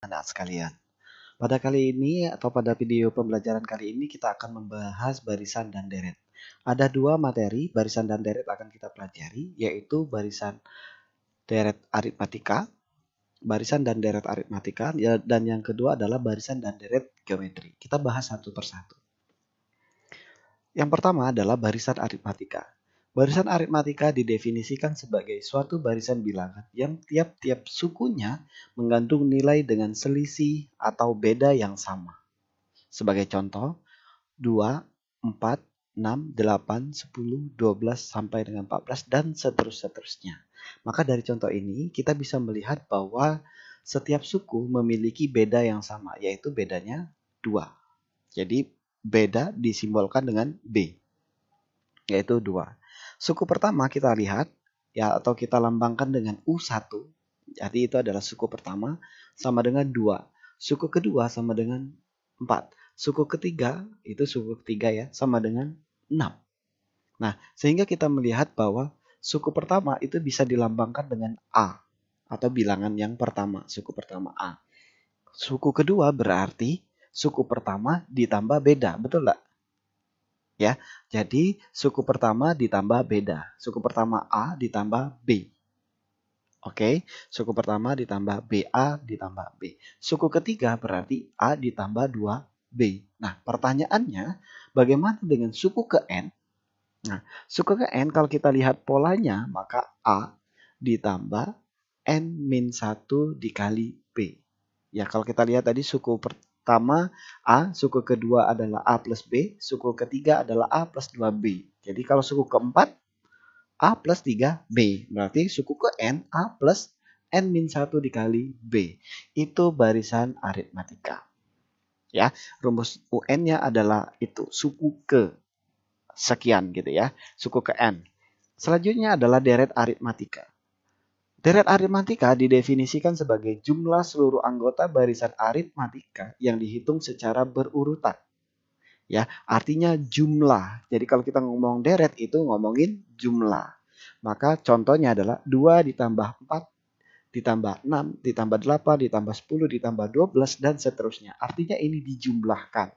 Anak sekalian, pada kali ini atau pada video pembelajaran kali ini kita akan membahas barisan dan deret. Ada dua materi barisan dan deret akan kita pelajari, yaitu barisan deret aritmatika, barisan dan deret aritmatika, dan yang kedua adalah barisan dan deret geometri. Kita bahas satu persatu. Yang pertama adalah barisan aritmatika. Barisan aritmatika didefinisikan sebagai suatu barisan bilangan yang tiap-tiap sukunya mengandung nilai dengan selisih atau beda yang sama. Sebagai contoh, 2, 4, 6, 8, 10, 12, sampai dengan 14, dan seterusnya. Maka dari contoh ini, kita bisa melihat bahwa setiap suku memiliki beda yang sama, yaitu bedanya 2. Jadi, beda disimbolkan dengan B, yaitu 2. Suku pertama kita lihat, ya, atau kita lambangkan dengan U1. Jadi itu adalah suku pertama sama dengan 2. Suku kedua sama dengan 4. Suku ketiga, itu suku ketiga ya, sama dengan 6. Nah, sehingga kita melihat bahwa suku pertama itu bisa dilambangkan dengan A, atau bilangan yang pertama, suku pertama A. Suku kedua berarti suku pertama ditambah beda, betul nggak? Ya, jadi suku pertama ditambah beda. Suku pertama A ditambah B. Oke, suku pertama ditambah B, A ditambah B. Suku ketiga berarti A ditambah 2B. Nah, pertanyaannya bagaimana dengan suku ke N? Nah, suku ke N kalau kita lihat polanya, maka A ditambah N-1 dikali B. Ya, kalau kita lihat tadi suku pertama A, suku kedua adalah A plus B, suku ketiga adalah A plus 2B. Jadi kalau suku keempat A plus 3B. Berarti suku ke N, A plus N-1 dikali B. Itu barisan aritmatika. Ya, rumus UN-nya adalah itu, suku ke sekian gitu ya, suku ke N. Selanjutnya adalah deret aritmatika. Deret aritmatika didefinisikan sebagai jumlah seluruh anggota barisan aritmatika yang dihitung secara berurutan. Ya, artinya jumlah. Jadi kalau kita ngomong deret itu ngomongin jumlah. Maka contohnya adalah 2 ditambah 4 ditambah 6 ditambah 8 ditambah 10 ditambah 12 dan seterusnya. Artinya ini dijumlahkan.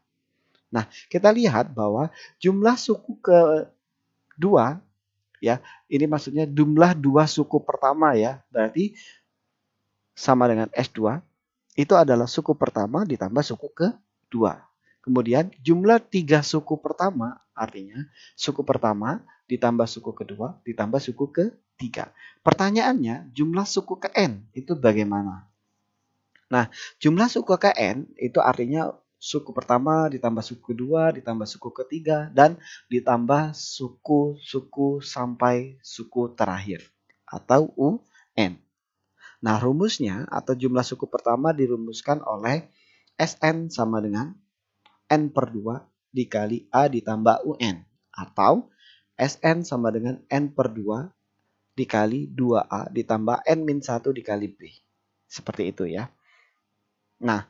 Nah, kita lihat bahwa jumlah suku kedua, ya, ini maksudnya jumlah dua suku pertama ya, berarti sama dengan S2, itu adalah suku pertama ditambah suku kedua. Kemudian jumlah 3 suku pertama, artinya suku pertama ditambah suku kedua ditambah suku ketiga. Pertanyaannya, jumlah suku ke N itu bagaimana? Nah, jumlah suku ke N itu artinya suku pertama ditambah suku kedua ditambah suku ketiga dan ditambah suku-suku sampai suku terakhir atau UN. Nah, rumusnya atau jumlah suku pertama dirumuskan oleh SN sama dengan N per 2 dikali A ditambah UN. Atau SN sama dengan N per 2 dikali 2A ditambah N-1 dikali B. Seperti itu ya. Nah,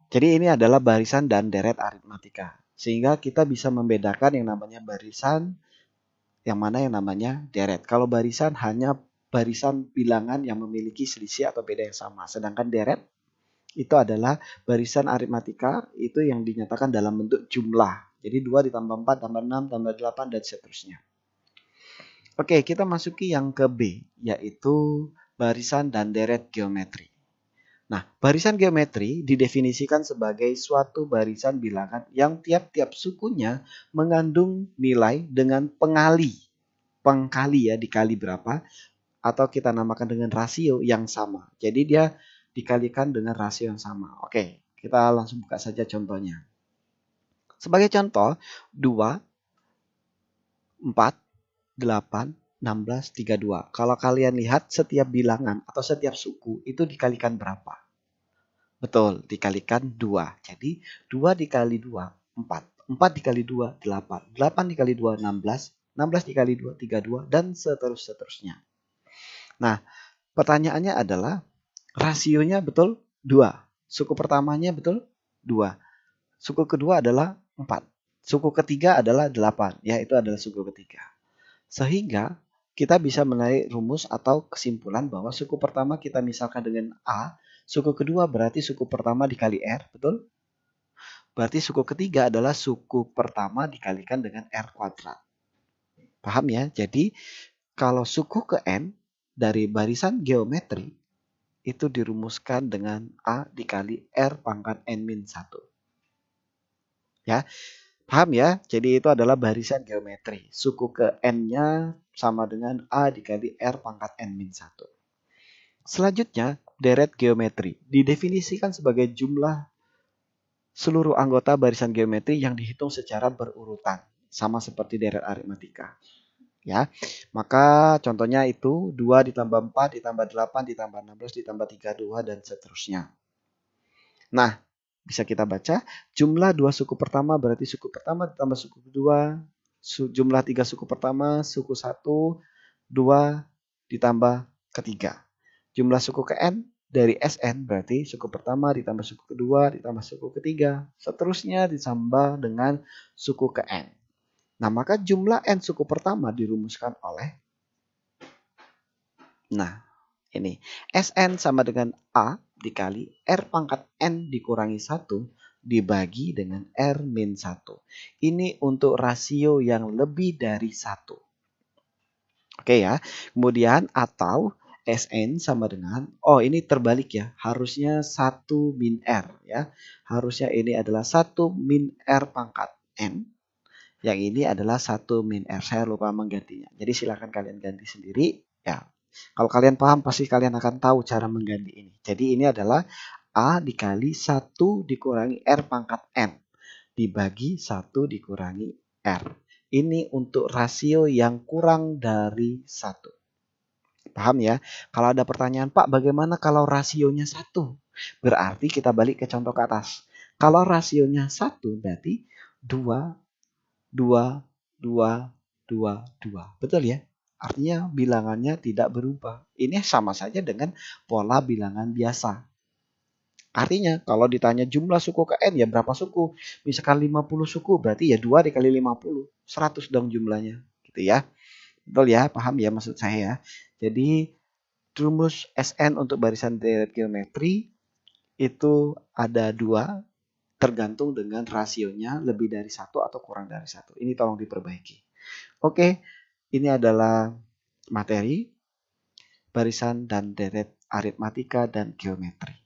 jadi ini adalah barisan dan deret aritmatika. Sehingga kita bisa membedakan yang namanya barisan, yang mana yang namanya deret. Kalau barisan hanya barisan bilangan yang memiliki selisih atau beda yang sama. Sedangkan deret itu adalah barisan aritmatika itu yang dinyatakan dalam bentuk jumlah. Jadi 2 ditambah 4 tambah 6 tambah 8 dan seterusnya. Oke, kita masuki yang ke B, yaitu barisan dan deret geometri. Nah, barisan geometri didefinisikan sebagai suatu barisan bilangan yang tiap-tiap sukunya mengandung nilai dengan pengkali ya, dikali berapa, atau kita namakan dengan rasio yang sama. Jadi dia dikalikan dengan rasio yang sama. Oke, kita langsung buka saja contohnya. Sebagai contoh, 2, 4, 8, 16, 32. Kalau kalian lihat setiap bilangan atau setiap suku itu dikalikan berapa? Betul, dikalikan 2. Jadi 2 dikali 2, 4. 4 dikali 2, 8. 8 dikali 2, 16. 16 dikali 2, 32. Dan seterusnya. Nah, pertanyaannya adalah rasionya betul 2. Suku pertamanya betul 2. Suku kedua adalah 4. Suku ketiga adalah 8. Ya, itu adalah suku ketiga. Sehingga kita bisa menarik rumus atau kesimpulan bahwa suku pertama kita misalkan dengan A, Suku kedua berarti suku pertama dikali R, betul? Berarti suku ketiga adalah suku pertama dikalikan dengan R kuadrat. Paham ya? Jadi kalau suku ke N dari barisan geometri itu dirumuskan dengan A dikali R pangkat N-1. Ya, paham ya? Jadi itu adalah barisan geometri. Suku ke N-nya sama dengan A dikali R pangkat N-1. Selanjutnya, deret geometri didefinisikan sebagai jumlah seluruh anggota barisan geometri yang dihitung secara berurutan, sama seperti deret aritmatika. Ya, maka contohnya itu 2 ditambah 4 ditambah 8 ditambah 16 ditambah 32 dan seterusnya. Nah, bisa kita baca jumlah dua suku pertama berarti suku pertama ditambah suku kedua, jumlah tiga suku pertama, suku 1, 2 ditambah ketiga. Jumlah suku ke N dari Sn berarti suku pertama ditambah suku kedua ditambah suku ketiga. Seterusnya ditambah dengan suku ke N. Nah, maka jumlah N suku pertama dirumuskan oleh, nah ini, Sn sama dengan A dikali R pangkat N dikurangi 1 dibagi dengan R min 1. Ini untuk rasio yang lebih dari 1. Oke ya, kemudian atau Sn sama dengan, oh ini terbalik ya, harusnya 1 min R ya. Harusnya ini adalah 1 min R pangkat N. Yang ini adalah 1 min R. Saya lupa menggantinya. Jadi silakan kalian ganti sendiri. Ya, kalau kalian paham pasti kalian akan tahu cara mengganti ini. Jadi ini adalah A dikali 1 dikurangi R pangkat N. Dibagi 1 dikurangi R. Ini untuk rasio yang kurang dari 1. Paham ya? Kalau ada pertanyaan, Pak bagaimana kalau rasionya 1? Berarti kita balik ke contoh ke atas. Kalau rasionya 1 berarti 2 2, 2, 2, 2. Betul ya? Artinya bilangannya tidak berubah. Ini sama saja dengan pola bilangan biasa. Artinya kalau ditanya jumlah suku ke N ya berapa suku? Misalkan 50 suku berarti ya 2 dikali 50. 100 dong jumlahnya. Gitu ya. Betul ya? Paham ya maksud saya ya? Jadi rumus Sn untuk barisan deret geometri itu ada 2. Tergantung dengan rasionya lebih dari 1 atau kurang dari 1. Ini tolong diperbaiki. Oke, ini adalah materi barisan dan deret aritmatika dan geometri.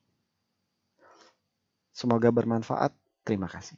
Semoga bermanfaat. Terima kasih.